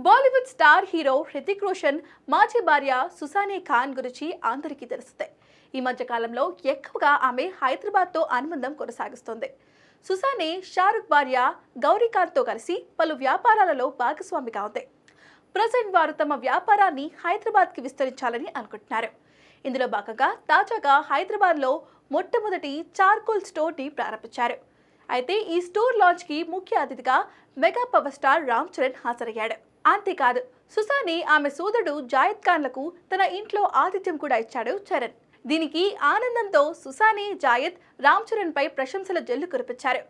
Bollywood star hero Hrithik Roshan మాజీ భార్య సుసానే ఖాన్ గురించి అందరికీ తెలుస్తుంది. ఈ మధ్య కాలంలో ఎక్కువగా ఆమె హైదరాబాద్తో అనుబంధం కొనసాగిస్తోంది. సుసానే షారుఖ్ భార్య గౌరీ ఖాన్తో కలిసి పలు వ్యాపారాలలో భాగస్వామిగా ఉంది. ప్రజెంట్ వారు తమ వ్యాపారాన్ని హైదరాబాద్కి విస్తరించాలని అనుకుంటున్నారు. ఇందులో భాగంగా తాజాగా హైదరాబాద్లో మొట్టమొదటి చార్కోల్ స్టోర్ని ప్రారంభించారు. అయితే ఈ స్టోర్ లాంచ్కి ముఖ్య అతిథిగా mega power star Ram Charan హాజరయ్యాడు. అంతేకాదు, సుసానే ఆమె సోదరుడు జాయద్ ఖాన్లకు తన ఇంట్లో ఆతిథ్యం కూడా ఇచ్చాడు చరణ్. దీనికి ఆనందంతో సుసానే, జాయద్ రామ్ చరణ్ పై ప్రశంసల జల్లు కురిపించారు.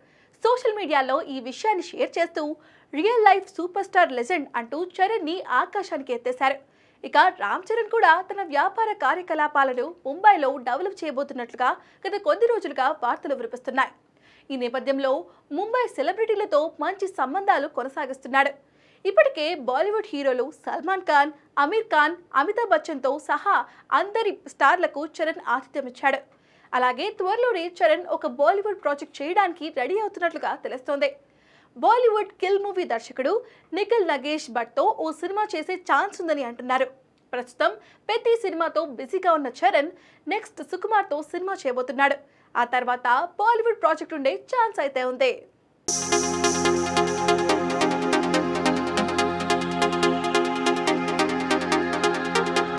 సోషల్ మీడియాలో ఈ విషయాన్ని షేర్ చేస్తూ real life super star legend అంటూ చరణ్ ని ఆకాశానికి ఎత్తేశారు. ఇక రామ్ చరణ్ కూడా తన వ్యాపార కార్యకలాపాలను ముంబైలో డెవలప్ చేయబోతున్నట్లుగా గత కొద్ది రోజులుగా వార్తలు వినిపిస్తున్నాయి. ఈ నేపథ్యంలో ముంబై సెలబ్రిటీలతో మంచి సంబంధాలు కొనసాగిస్తున్నాడు. ఇప్పటికే బాలీవుడ్ హీరోలు సల్మాన్ ఖాన్, అమీర్ ఖాన్, అమితాబ్ బచ్చన్తో సహా అందరి స్టార్లకు చరణ్ ఆతిథ్యం ఇచ్చాడు. అలాగే త్వరలోనే చరణ్ ఒక బాలీవుడ్ ప్రాజెక్ట్ చేయడానికి రెడీ అవుతున్నట్లుగా తెలుస్తోంది. బాలీవుడ్ కిల్ మూవీ దర్శకుడు నిఖిల్ నగేష్ భట్తో ఓ సినిమా చేసే ఛాన్స్ ఉందని అంటున్నారు. ప్రస్తుతం పెద్ది సినిమాతో బిజీగా ఉన్న చరణ్ నెక్స్ట్ సుకుమార్తో సినిమా చేయబోతున్నాడు. ఆ తర్వాత బాలీవుడ్ ప్రాజెక్ట్ ఉండే ఛాన్స్ అయితే ఉంది.